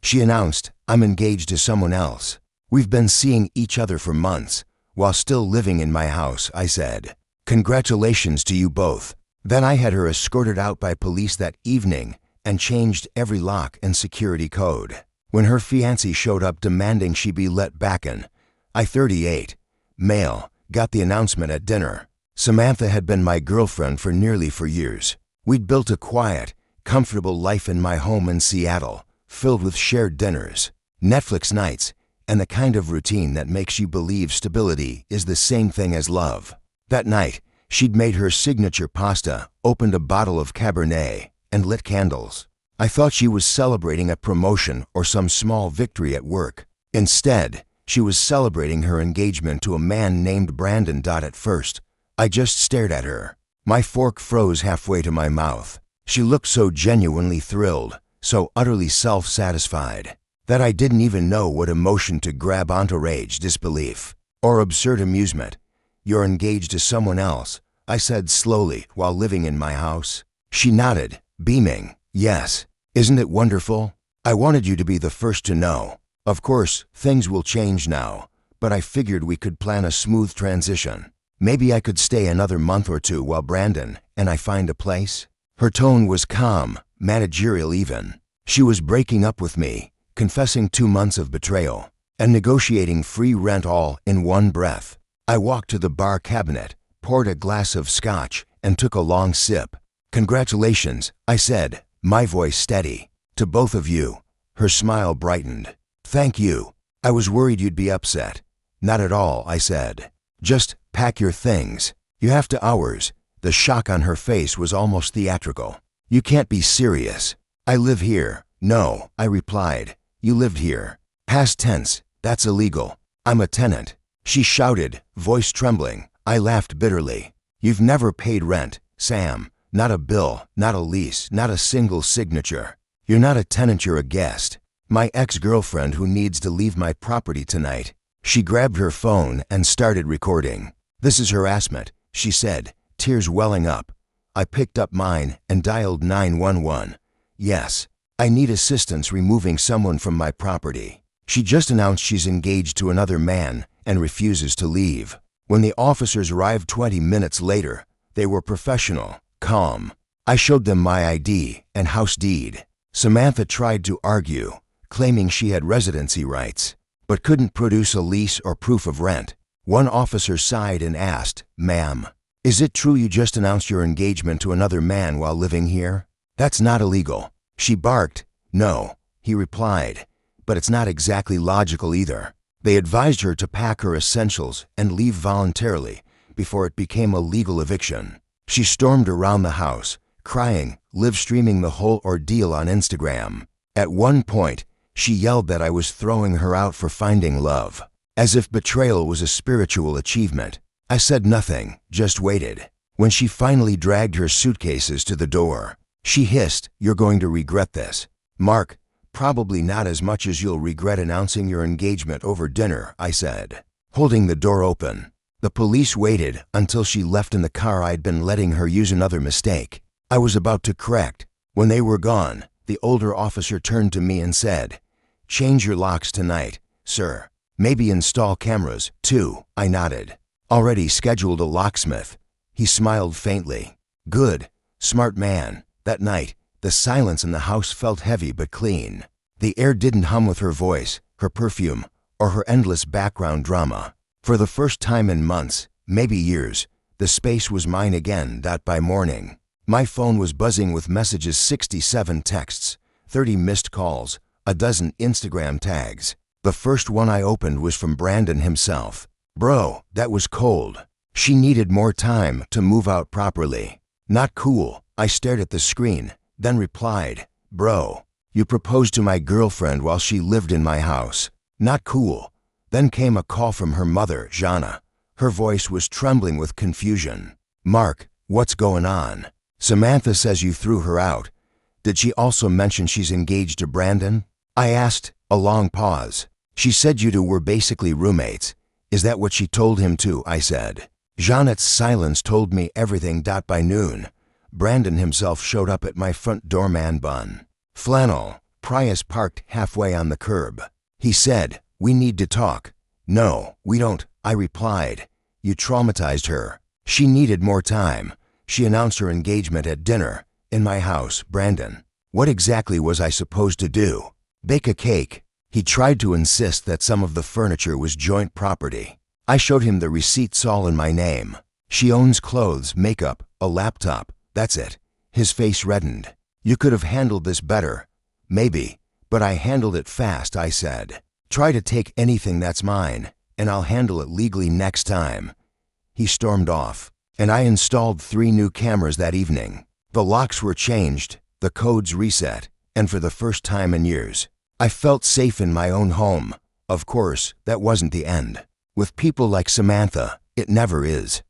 She announced, "I'm engaged to someone else. We've been seeing each other for months, while still living in my house," I said. "Congratulations to you both." Then I had her escorted out by police that evening and changed every lock and security code. When her fiancé showed up demanding she be let back in, I, 38, male, got the announcement at dinner. Samantha had been my girlfriend for nearly 4 years. We'd built a quiet, comfortable life in my home in Seattle, filled with shared dinners, Netflix nights, and the kind of routine that makes you believe stability is the same thing as love. That night, she'd made her signature pasta, opened a bottle of Cabernet, and lit candles. I thought she was celebrating a promotion or some small victory at work. Instead, she was celebrating her engagement to a man named Brandon. At first, I just stared at her. My fork froze halfway to my mouth. She looked so genuinely thrilled, so utterly self-satisfied, that I didn't even know what emotion to grab onto: rage, disbelief, or absurd amusement. "You're engaged to someone else," I said slowly while living in my house. She nodded, beaming. "Yes. Isn't it wonderful? I wanted you to be the first to know. Of course, things will change now, but I figured we could plan a smooth transition. Maybe I could stay another month or two while Brandon and I find a place." Her tone was calm, managerial even. She was breaking up with me, confessing 2 months of betrayal, and negotiating free rent all in one breath. I walked to the bar cabinet, poured a glass of scotch, and took a long sip. "Congratulations," I said, my voice steady. "To both of you." Her smile brightened. "Thank you. I was worried you'd be upset." "Not at all," I said. "Just pack your things. You have to ours." The shock on her face was almost theatrical. "You can't be serious." "I live here." "No," I replied. "You lived here." "Past tense. That's illegal. I'm a tenant." She shouted, voice trembling. I laughed bitterly. "You've never paid rent, Sam. Not a bill, not a lease, not a single signature. You're not a tenant, you're a guest. My ex-girlfriend who needs to leave my property tonight." She grabbed her phone and started recording. "This is harassment," she said, tears welling up. I picked up mine and dialed 911. "Yes, I need assistance removing someone from my property. She just announced she's engaged to another man and refuses to leave." When the officers arrived 20 minutes later, they were professional, calm. I showed them my ID and house deed. Samantha tried to argue, claiming she had residency rights, but couldn't produce a lease or proof of rent. One officer sighed and asked, "Ma'am, is it true you just announced your engagement to another man while living here?" "That's not illegal." She barked. "No," he replied, "but it's not exactly logical either." They advised her to pack her essentials and leave voluntarily before it became a legal eviction. She stormed around the house, crying, live-streaming the whole ordeal on Instagram. At one point, she yelled that I was throwing her out for finding love, as if betrayal was a spiritual achievement. I said nothing, just waited. When she finally dragged her suitcases to the door, she hissed, "You're going to regret this." "Mark, probably not as much as you'll regret announcing your engagement over dinner," I said, holding the door open. The police waited until she left in the car I'd been letting her use. Another mistake I was about to correct. When they were gone, the older officer turned to me and said, "Change your locks tonight, sir. Maybe install cameras, too." I nodded. "Already scheduled a locksmith." He smiled faintly. "Good. Smart man." That night, the silence in the house felt heavy but clean. The air didn't hum with her voice, her perfume, or her endless background drama. For the first time in months, maybe years, the space was mine again. By morning, my phone was buzzing with messages, 67 texts, 30 missed calls, a dozen Instagram tags. The first one I opened was from Brandon himself. "Bro, that was cold. She needed more time to move out properly." "Not cool." I stared at the screen, then replied, "Bro, you proposed to my girlfriend while she lived in my house. Not cool." Then came a call from her mother, Jana. Her voice was trembling with confusion. "Mark, what's going on? Samantha says you threw her out. Did she also mention she's engaged to Brandon?" I asked. A long pause. "She said you two were basically roommates. Is that what she told him too?" I said. Janet's silence told me everything. By noon, Brandon himself showed up at my front door, man bun, flannel, Prius parked halfway on the curb. He said, "We need to talk." "No, we don't," I replied. "You traumatized her. She needed more time." She announced her engagement at dinner. In my house, Brandon. What exactly was I supposed to do? Bake a cake? He tried to insist that some of the furniture was joint property. I showed him the receipts all in my name. She owns clothes, makeup, a laptop. That's it. His face reddened. "You could have handled this better." "Maybe, but I handled it fast," I said. "Try to take anything that's mine, and I'll handle it legally next time." He stormed off, and I installed 3 new cameras that evening. The locks were changed, the codes reset, and for the first time in years, I felt safe in my own home. Of course, that wasn't the end. With people like Samantha, it never is.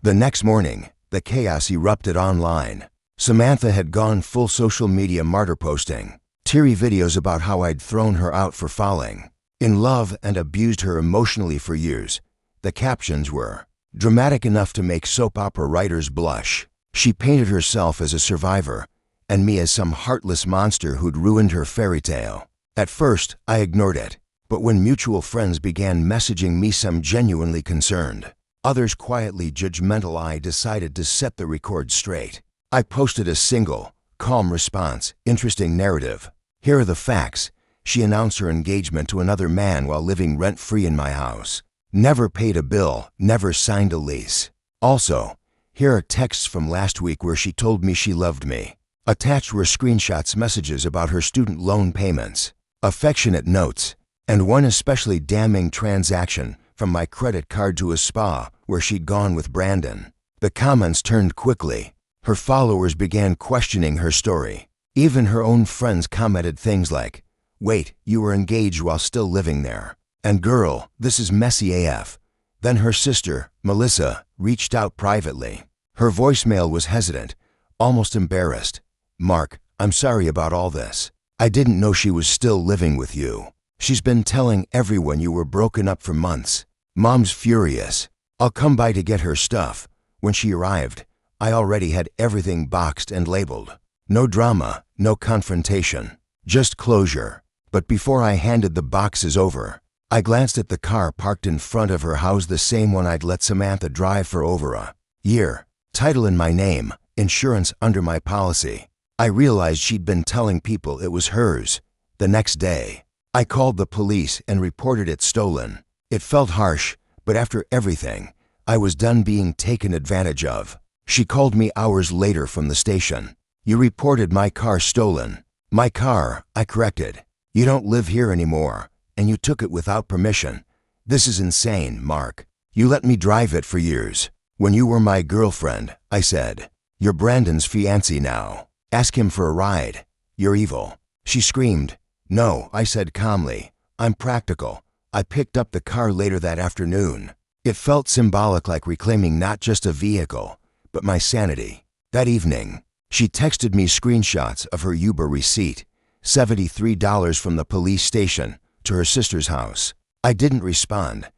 The next morning, the chaos erupted online. Samantha had gone full social media martyr posting, teary videos about how I'd thrown her out for falling in love and abused her emotionally for years. The captions were dramatic enough to make soap opera writers blush. She painted herself as a survivor, and me as some heartless monster who'd ruined her fairy tale. At first, I ignored it, but when mutual friends began messaging me, some genuinely concerned, others quietly judgmental, I decided to set the record straight. I posted a single, calm response, interesting narrative. "Here are the facts. She announced her engagement to another man while living rent-free in my house. Never paid a bill, never signed a lease. Also, here are texts from last week where she told me she loved me." Attached were screenshots, messages about her student loan payments, affectionate notes, and one especially damning transaction from my credit card to a spa where she'd gone with Brandon. The comments turned quickly. Her followers began questioning her story. Even her own friends commented things like, "Wait, you were engaged while still living there," and "Girl, this is messy AF." Then her sister, Melissa, reached out privately. Her voicemail was hesitant, almost embarrassed. "Mark, I'm sorry about all this. I didn't know she was still living with you. She's been telling everyone you were broken up for months. Mom's furious. I'll come by to get her stuff." When she arrived, I already had everything boxed and labeled. No drama, no confrontation, just closure. But before I handed the boxes over, I glanced at the car parked in front of her house, the same one I'd let Samantha drive for over a year. Title in my name, insurance under my policy. I realized she'd been telling people it was hers. The next day, I called the police and reported it stolen. It felt harsh, but after everything, I was done being taken advantage of. She called me hours later from the station. "You reported my car stolen." "My car," I corrected. "You don't live here anymore, and you took it without permission. This is insane, Mark. You let me drive it for years. When you were my girlfriend," I said. "You're Brandon's fiancé now. Ask him for a ride. You're evil." She screamed. "No," I said calmly. "I'm practical. I picked up the car later that afternoon." It felt symbolic, like reclaiming not just a vehicle, but my sanity. That evening, she texted me screenshots of her Uber receipt, $73 from the police station to her sister's house. I didn't respond.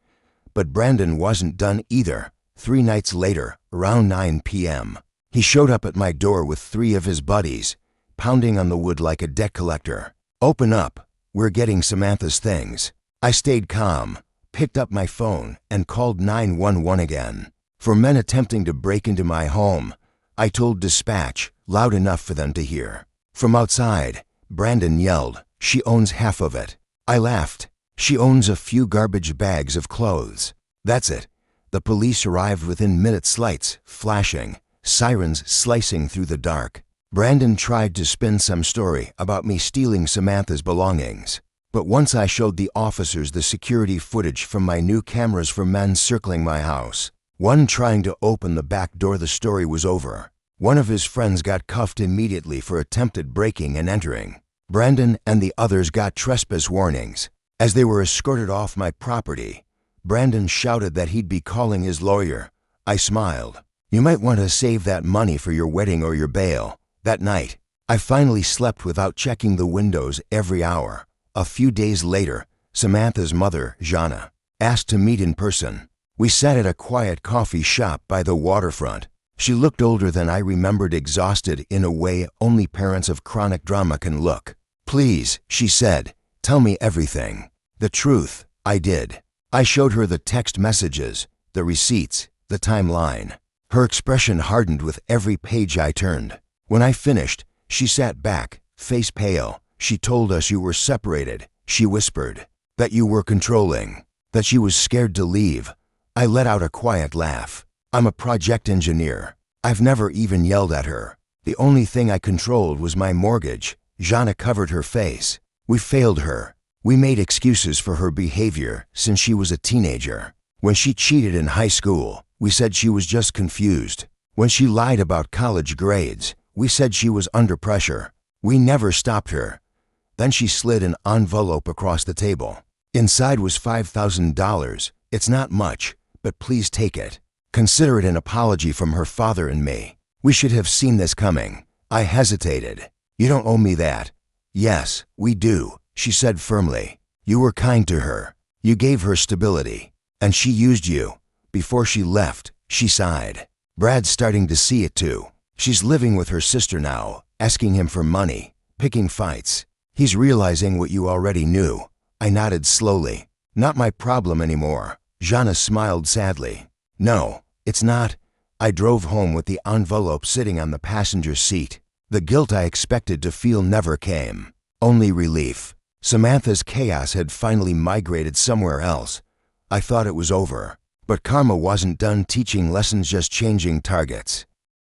But Brandon wasn't done either. 3 nights later, around 9 p.m., he showed up at my door with 3 of his buddies, pounding on the wood like a debt collector. "Open up. We're getting Samantha's things." I stayed calm, picked up my phone, and called 911 again. For men attempting to break into my home, I told dispatch, loud enough for them to hear. From outside, Brandon yelled, "She owns half of it." I laughed. "She owns a few garbage bags of clothes." That's it. The police arrived within minutes, lights flashing, sirens slicing through the dark. Brandon tried to spin some story about me stealing Samantha's belongings. But once I showed the officers the security footage from my new cameras for men circling my house, one trying to open the back door, the story was over. One of his friends got cuffed immediately for attempted breaking and entering. Brandon and the others got trespass warnings. As they were escorted off my property, Brandon shouted that he'd be calling his lawyer. I smiled. "You might want to save that money for your wedding or your bail." That night, I finally slept without checking the windows every hour. A few days later, Samantha's mother, Jana, asked to meet in person. We sat at a quiet coffee shop by the waterfront. She looked older than I remembered, exhausted in a way only parents of chronic drama can look. Please, she said, tell me everything. The truth. I did. I showed her the text messages, the receipts, the timeline. Her expression hardened with every page I turned. When I finished, she sat back, face pale. She told us you were separated, she whispered. That you were controlling. That she was scared to leave. I let out a quiet laugh. I'm a project engineer. I've never even yelled at her. The only thing I controlled was my mortgage. Jana covered her face. We failed her. We made excuses for her behavior since she was a teenager. When she cheated in high school, we said she was just confused. When she lied about college grades, we said she was under pressure. We never stopped her. Then she slid an envelope across the table. Inside was $5,000. It's not much, but please take it. Consider it an apology from her father and me. We should have seen this coming. I hesitated. You don't owe me that. Yes, we do, she said firmly. You were kind to her. You gave her stability. And she used you. Before she left, she sighed. Brad's starting to see it too. She's living with her sister now, asking him for money, picking fights. He's realizing what you already knew. I nodded slowly. Not my problem anymore. Jana smiled sadly. No, it's not. I drove home with the envelope sitting on the passenger seat. The guilt I expected to feel never came. Only relief. Samantha's chaos had finally migrated somewhere else. I thought it was over. But karma wasn't done teaching lessons, just changing targets.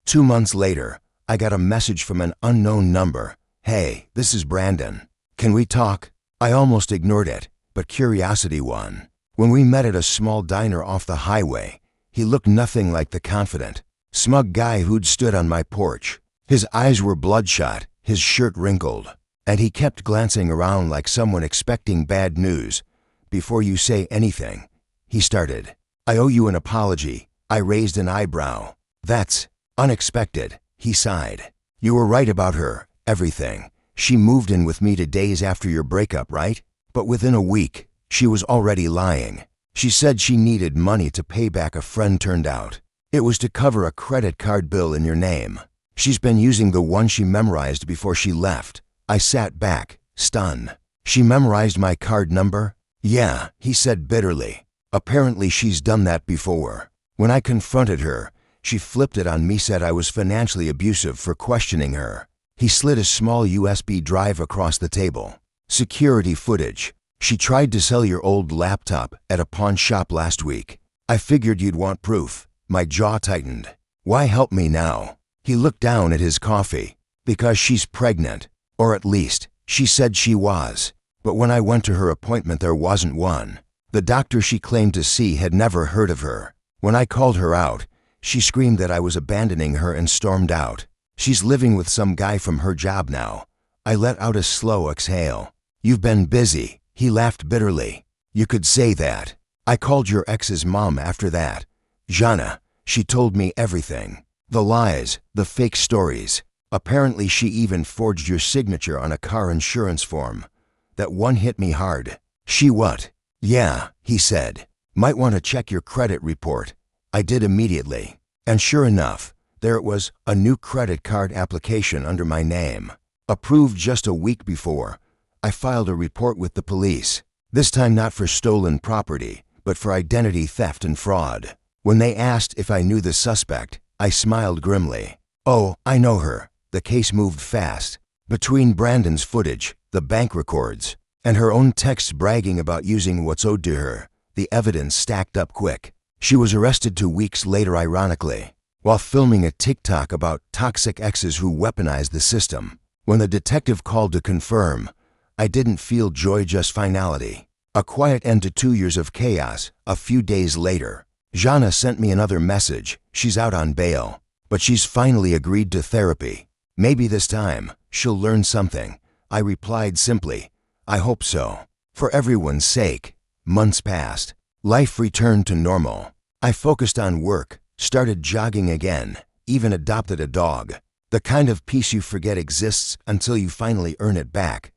2 months later, I got a message from an unknown number. Hey, this is Brandon. Can we talk? I almost ignored it, but curiosity won. When we met at a small diner off the highway, he looked nothing like the confident, smug guy who'd stood on my porch. His eyes were bloodshot, his shirt wrinkled, and he kept glancing around like someone expecting bad news. Before you say anything, he started. I owe you an apology. I raised an eyebrow. That's unexpected, he sighed. You were right about her, everything. She moved in with me 2 days after your breakup, right? But within a week, she was already lying. She said she needed money to pay back a friend turned out. It was to cover a credit card bill in your name. She's been using the one she memorized before she left. I sat back, stunned. She memorized my card number? Yeah, he said bitterly. Apparently she's done that before. When I confronted her, she flipped it on me, said I was financially abusive for questioning her. He slid a small USB drive across the table. Security footage. She tried to sell your old laptop at a pawn shop last week. I figured you'd want proof. My jaw tightened. Why help me now? He looked down at his coffee. Because she's pregnant. Or at least, she said she was. But when I went to her appointment, there wasn't one. The doctor she claimed to see had never heard of her. When I called her out, she screamed that I was abandoning her and stormed out. She's living with some guy from her job now. I let out a slow exhale. You've been busy, he laughed bitterly. You could say that. I called your ex's mom after that. Jana, she told me everything. The lies, the fake stories. Apparently she even forged your signature on a car insurance form. That one hit me hard. She what? Yeah, he said. Might want to check your credit report. I did immediately. And sure enough, there it was, a new credit card application under my name. Approved just a week before. I filed a report with the police. This time not for stolen property, but for identity theft and fraud. When they asked if I knew the suspect, I smiled grimly. Oh, I know her. The case moved fast. Between Brandon's footage, the bank records, and her own texts bragging about using what's owed to her, the evidence stacked up quick. She was arrested 2 weeks later, ironically, while filming a TikTok about toxic exes who weaponized the system. When the detective called to confirm, I didn't feel joy, just finality. A quiet end to 2 years of chaos. A few days later, Jana sent me another message. She's out on bail, but she's finally agreed to therapy. Maybe this time, she'll learn something. I replied simply, I hope so. For everyone's sake. Months passed. Life returned to normal. I focused on work, started jogging again, even adopted a dog. The kind of peace you forget exists until you finally earn it back.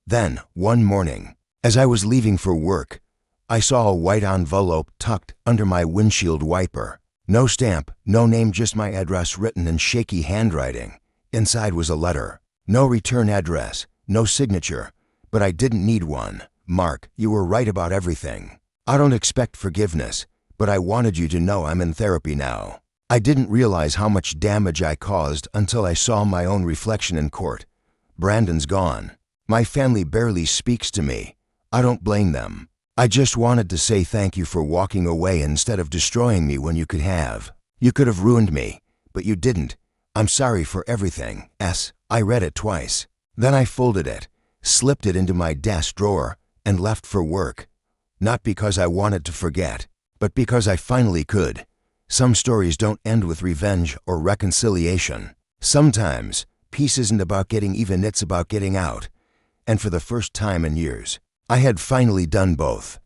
Then, one morning, as I was leaving for work, I saw a white envelope tucked under my windshield wiper. No stamp, no name, just my address written in shaky handwriting. Inside was a letter. No return address, No signature. But I didn't need one. Mark, you were right about everything. I don't expect forgiveness, but I wanted you to know I'm in therapy now. I didn't realize how much damage I caused until I saw my own reflection in court. Brandon's gone. My family barely speaks to me. I don't blame them. I just wanted to say thank you for walking away instead of destroying me when you could have. You could have ruined me, but you didn't. I'm sorry for everything. I read it twice. Then I folded it, slipped it into my desk drawer, and left for work. Not because I wanted to forget, but because I finally could. Some stories don't end with revenge or reconciliation. Sometimes, peace isn't about getting even, it's about getting out. And for the first time in years, I had finally done both.